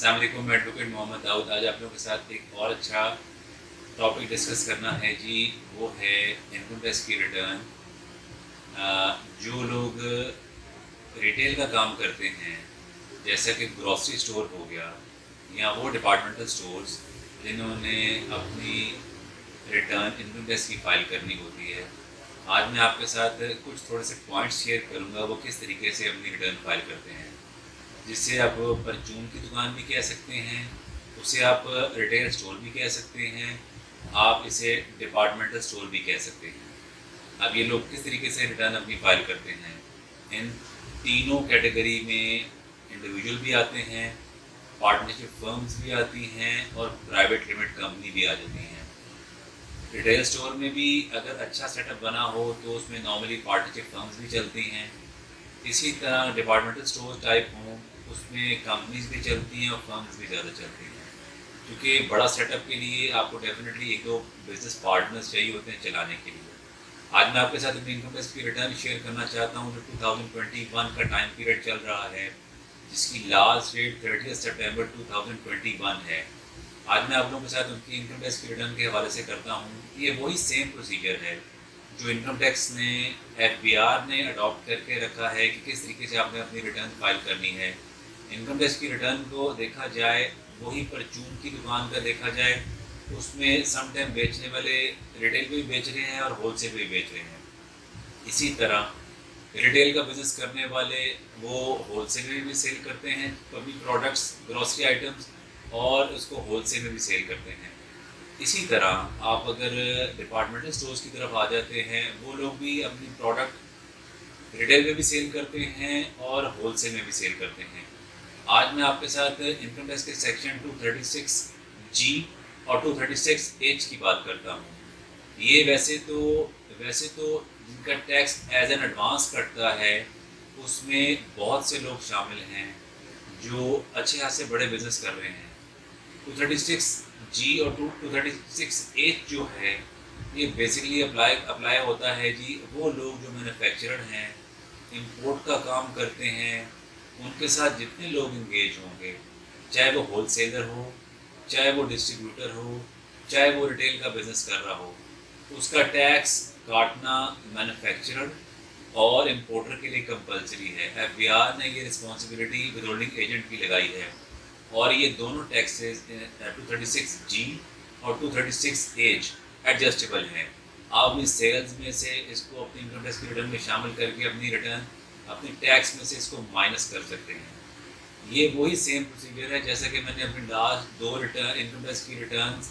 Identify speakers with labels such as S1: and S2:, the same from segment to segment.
S1: السلام علیکم، میں ایڈوکیٹ محمد داؤد۔ آج آپ لوگوں کے ساتھ ایک اور اچھا ٹاپک ڈسکس کرنا ہے جی، وہ ہے انکم ٹیکس کی ریٹرن۔ جو لوگ ریٹیل کا کام کرتے ہیں، جیسا کہ گروسری اسٹور ہو گیا یا وہ ڈپارٹمنٹل اسٹورز جنہوں نے اپنی ریٹرن انکم ٹیکس کی فائل کرنی ہوتی ہے، آج میں آپ کے ساتھ کچھ تھوڑے سے پوائنٹس شیئر کروں گا وہ کس طریقے سے اپنی ریٹرن فائل کرتے ہیں، جسے آپ پرچون کی دکان بھی کہہ سکتے ہیں، اسے آپ ریٹیل اسٹور بھی کہہ سکتے ہیں، آپ اسے ڈپارٹمنٹل اسٹور بھی کہہ سکتے ہیں۔ اب یہ لوگ کس طریقے سے ریٹرن اپنی فائل کرتے ہیں؟ ان تینوں کیٹیگری میں انڈیویجول بھی آتے ہیں، پارٹنرشپ فرمز بھی آتی ہیں اور پرائیویٹ لمیٹڈ کمپنی بھی آ جاتی ہیں۔ ریٹیل اسٹور میں بھی اگر اچھا سیٹ اپ بنا ہو تو اس میں نارملی پارٹنرشپ فرمز بھی چلتی ہیں۔ اسی طرح ڈپارٹمنٹل اسٹور ٹائپ ہوں، اس میں کمپنیز بھی چلتی ہیں اور فرمز بھی زیادہ چلتی ہیں، کیونکہ بڑا سیٹ اپ کے لیے آپ کو ڈیفینیٹلی ایک دو بزنس پارٹنرز چاہیے ہوتے ہیں چلانے کے لیے۔ آج میں آپ کے ساتھ اپنی انکم ٹیکس کی ریٹرن شیئر کرنا چاہتا ہوں جو 2021 کا ٹائم پیریڈ چل رہا ہے، جس کی لاسٹ ڈیٹ 30 سپٹمبر 2021 ہے۔ آج میں آپ لوگوں کے ساتھ ان کی انکم ٹیکس کی ریٹرن کے حوالے سے کرتا ہوں۔ یہ وہی سیم پروسیجر ہے جو انکم ٹیکس نے ایف بی آر نے اڈاپٹ کر کے رکھا ہے کہ کس طریقے سے آپ نے اپنی ریٹرن فائل کرنی ہے۔ انکم ٹیکس کی ریٹرن کو دیکھا جائے، وہی پرچون کی دکان کا دیکھا جائے، اس میں سم ٹائم بیچنے والے ریٹیل پہ بھی بیچ رہے ہیں اور ہول سیل پہ بھی بیچ رہے ہیں۔ اسی طرح ریٹیل کا بزنس کرنے والے وہ ہول سیل میں بھی سیل کرتے ہیں اپنی پروڈکٹس، گروسری آئٹمس، اور اس کو ہول سیل میں بھی سیل کرتے ہیں۔ اسی طرح آپ اگر ڈپارٹمنٹل اسٹورز کی طرف آ جاتے ہیں، وہ لوگ بھی اپنی پروڈکٹ ریٹیل میں بھی سیل کرتے ہیں اور ہول سیل میں بھی سیل کرتے ہیں۔ آج میں آپ کے ساتھ انکم ٹیکس کے سیکشن 236G اور 236H کی بات کرتا ہوں۔ یہ ویسے تو جن کا ٹیکس ایز این ایڈوانس کٹتا ہے، اس میں بہت سے لوگ شامل ہیں جو اچھے خاصے بڑے بزنس کر رہے ہیں۔ 236G اور 236H جو ہے، یہ بیسکلی اپلائی ہوتا ہے جی وہ لوگ جو مینوفیکچرر ہیں، امپورٹ کا کام کرتے ہیں، ان کے ساتھ جتنے لوگ انگیج ہوں گے، چاہے وہ ہول سیلر ہو، چاہے وہ ڈسٹریبیوٹر ہو، چاہے وہ ریٹیل کا بزنس کر رہا ہو، اس کا ٹیکس کاٹنا مینوفیکچرر اور امپورٹر کے لیے کمپلسری ہے۔ ایف بی آر نے یہ رسپانسبلٹی ود ہولڈنگ ایجنٹ کی لگائی ہے، اور یہ دونوں ٹیکسز 236G اور 236H ایڈجسٹیبل ہیں۔ آپ اپنی سیلز میں سے اس کو اپنی انکم ٹیکس کی ریٹرن میں شامل کر کے اپنی ریٹرن اپنی ٹیکس میں سے اس کو مائنس کر سکتے ہیں۔ یہ وہی سیم پروسیجر ہے جیسا کہ میں نے اپنی لاسٹ دو انکم ٹیکس کی ریٹرنز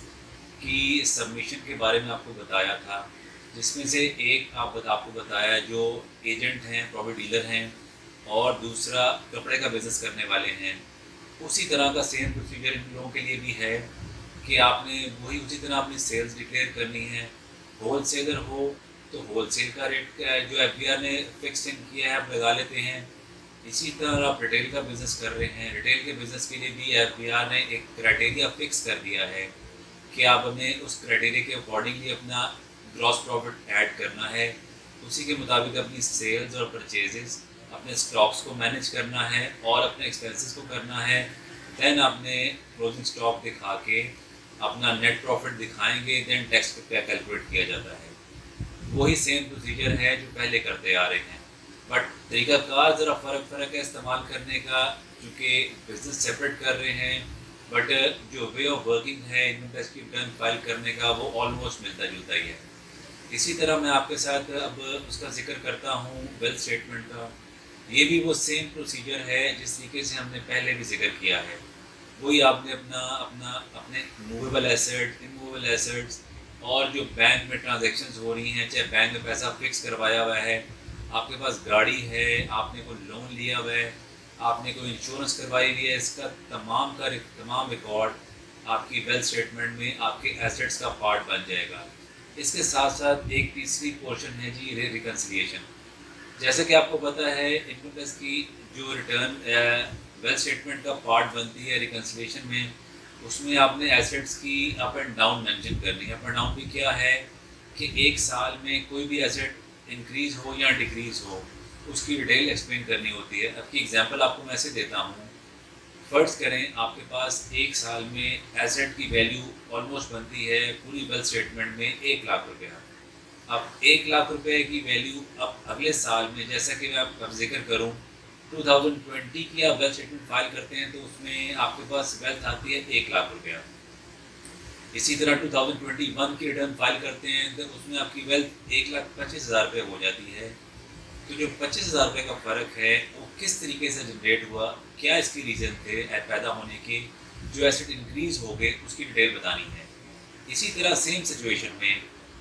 S1: کی سبمیشن کے بارے میں آپ کو بتایا تھا، جس میں سے ایک آپ کو بتایا جو ایجنٹ ہیں، پراپرٹی ڈیلر ہیں، اور دوسرا کپڑے کا بزنس کرنے والے ہیں۔ اسی طرح کا سیم پروسیجر ان لوگوں کے لیے بھی ہے کہ آپ نے وہی اسی طرح اپنی سیلز ڈکلیئر کرنی ہے۔ ہول سیلر ہو تو ہول سیل کا ریٹ جو ایف بی آر نے فکس کیا ہے آپ لگا لیتے ہیں۔ اسی طرح آپ ریٹیل کا بزنس کر رہے ہیں، ریٹیل کے بزنس کے لیے بھی ایف بی آر نے ایک کرائٹیریا فکس کر دیا ہے کہ آپ نے اس کرائٹیریا کے اکارڈنگلی اپنا گراس پروفٹ ایڈ کرنا ہے، اسی کے مطابق اپنی سیلز اور پرچیزز، اپنے اسٹاکس کو مینیج کرنا ہے اور اپنے ایکسپینسز کو کرنا ہے۔ دین آپ نے کلوزنگ اسٹاک دکھا کے اپنا نیٹ پروفٹ دکھائیں گے، دین ٹیکس پہ کیلکولیٹ کیا جاتا ہے۔ وہی سیم پروسیجر ہے جو پہلے کرتے آ رہے ہیں، بٹ طریقہ کار ذرا فرق ہے استعمال کرنے کا، کیونکہ بزنس سیپریٹ کر رہے ہیں، بٹ جو وے آف ورکنگ ہے انکم ٹیکس کی ریٹرن فائل کرنے کا وہ آلموسٹ ملتا جلتا ہی ہے۔ اسی طرح میں آپ کے ساتھ اب اس کا ذکر کرتا ہوں ویلتھ اسٹیٹمنٹ کا۔ یہ بھی وہ سیم پروسیجر ہے جس طریقے سے ہم نے پہلے بھی ذکر کیا ہے۔ وہی آپ نے اپنے موویبل ایسیٹ، اموویبل ایسیٹس، اور جو بینک میں ٹرانزیکشنز ہو رہی ہیں، چاہے بینک میں پیسہ فکس کروایا ہوا ہے، آپ کے پاس گاڑی ہے، آپ نے کوئی لون لیا ہوا ہے، آپ نے کوئی انشورنس کروائی ہوئی ہے، اس کا تمام ریکارڈ آپ کی ویلتھ اسٹیٹمنٹ میں آپ کے ایسیٹس کا پارٹ بن جائے گا۔ اس کے ساتھ ساتھ ایک تیسری پورشن ہے جی ریکنسیلیشن۔ جیسا کہ آپ کو پتہ ہے انکم ٹیکس کی جو ریٹرن ویلتھ اسٹیٹمنٹ کا پارٹ بنتی ہے ریکنسیلیشن میں، اس میں آپ نے ایسیٹس کی اپ اینڈ ڈاؤن مینشن کرنی ہے۔ اپ اینڈ ڈاؤن بھی کیا ہے کہ ایک سال میں کوئی بھی ایسیٹ انکریز ہو یا ڈیکریز ہو، اس کی ڈیٹیل ایکسپلین کرنی ہوتی ہے۔ اب کی ایگزامپل آپ کو میں سے دیتا ہوں۔ فرض کریں آپ کے پاس ایک سال میں ایسٹ کی ویلیو آلموسٹ بنتی ہے پوری ویلتھ اسٹیٹمنٹ میں 1,00,000 روپیہ. اب 1,00,000 روپے کی ویلیو اب اگلے سال میں جیسا کہ میں اب ذکر کروں 2020 کی آپ ویلتھ اسٹیٹمنٹ فائل کرتے ہیں تو اس میں آپ کے پاس ویلتھ آتی ہے 1,00,000 روپیہ. اسی طرح 2021 کی ریٹرن فائل کرتے ہیں تو اس میں آپ کی ویلتھ 1,25,000 روپے ہو جاتی ہے. تو جو 25,000 روپے کا فرق ہے وہ کس طریقے سے جنریٹ ہوا, کیا اس کے ریزن تھے پیدا ہونے کے, جو ایسٹ انکریز ہو گئے اس کی ڈیٹیل بتانی ہے. اسی طرح سیم سچویشن میں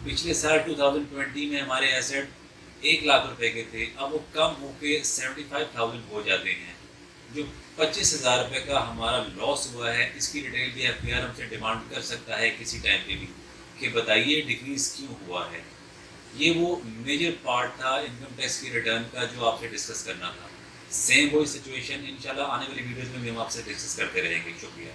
S1: پچھلے سال 2020 میں ہمارے ایسٹ 1,00,000 روپے کے تھے, اب وہ کم ہو کے 75,000 ہو جاتے ہیں. جو 25,000 روپے کا ہمارا لاس ہوا ہے اس کی ڈیٹیل بھی ایف پی آر ہم سے ڈیمانڈ کر سکتا ہے کسی ٹائم پہ بھی کہ بتائیے ڈیکریز کیوں ہوا ہے. یہ وہ میجر پارٹ تھا انکم ٹیکس کی ریٹرن کا جو آپ سے ڈسکس کرنا تھا. سیم وہی سچویشن انشاءاللہ آنے والی ویڈیوز میں ہم آپ سے ڈسکس کرتے رہیں گے. شکریہ.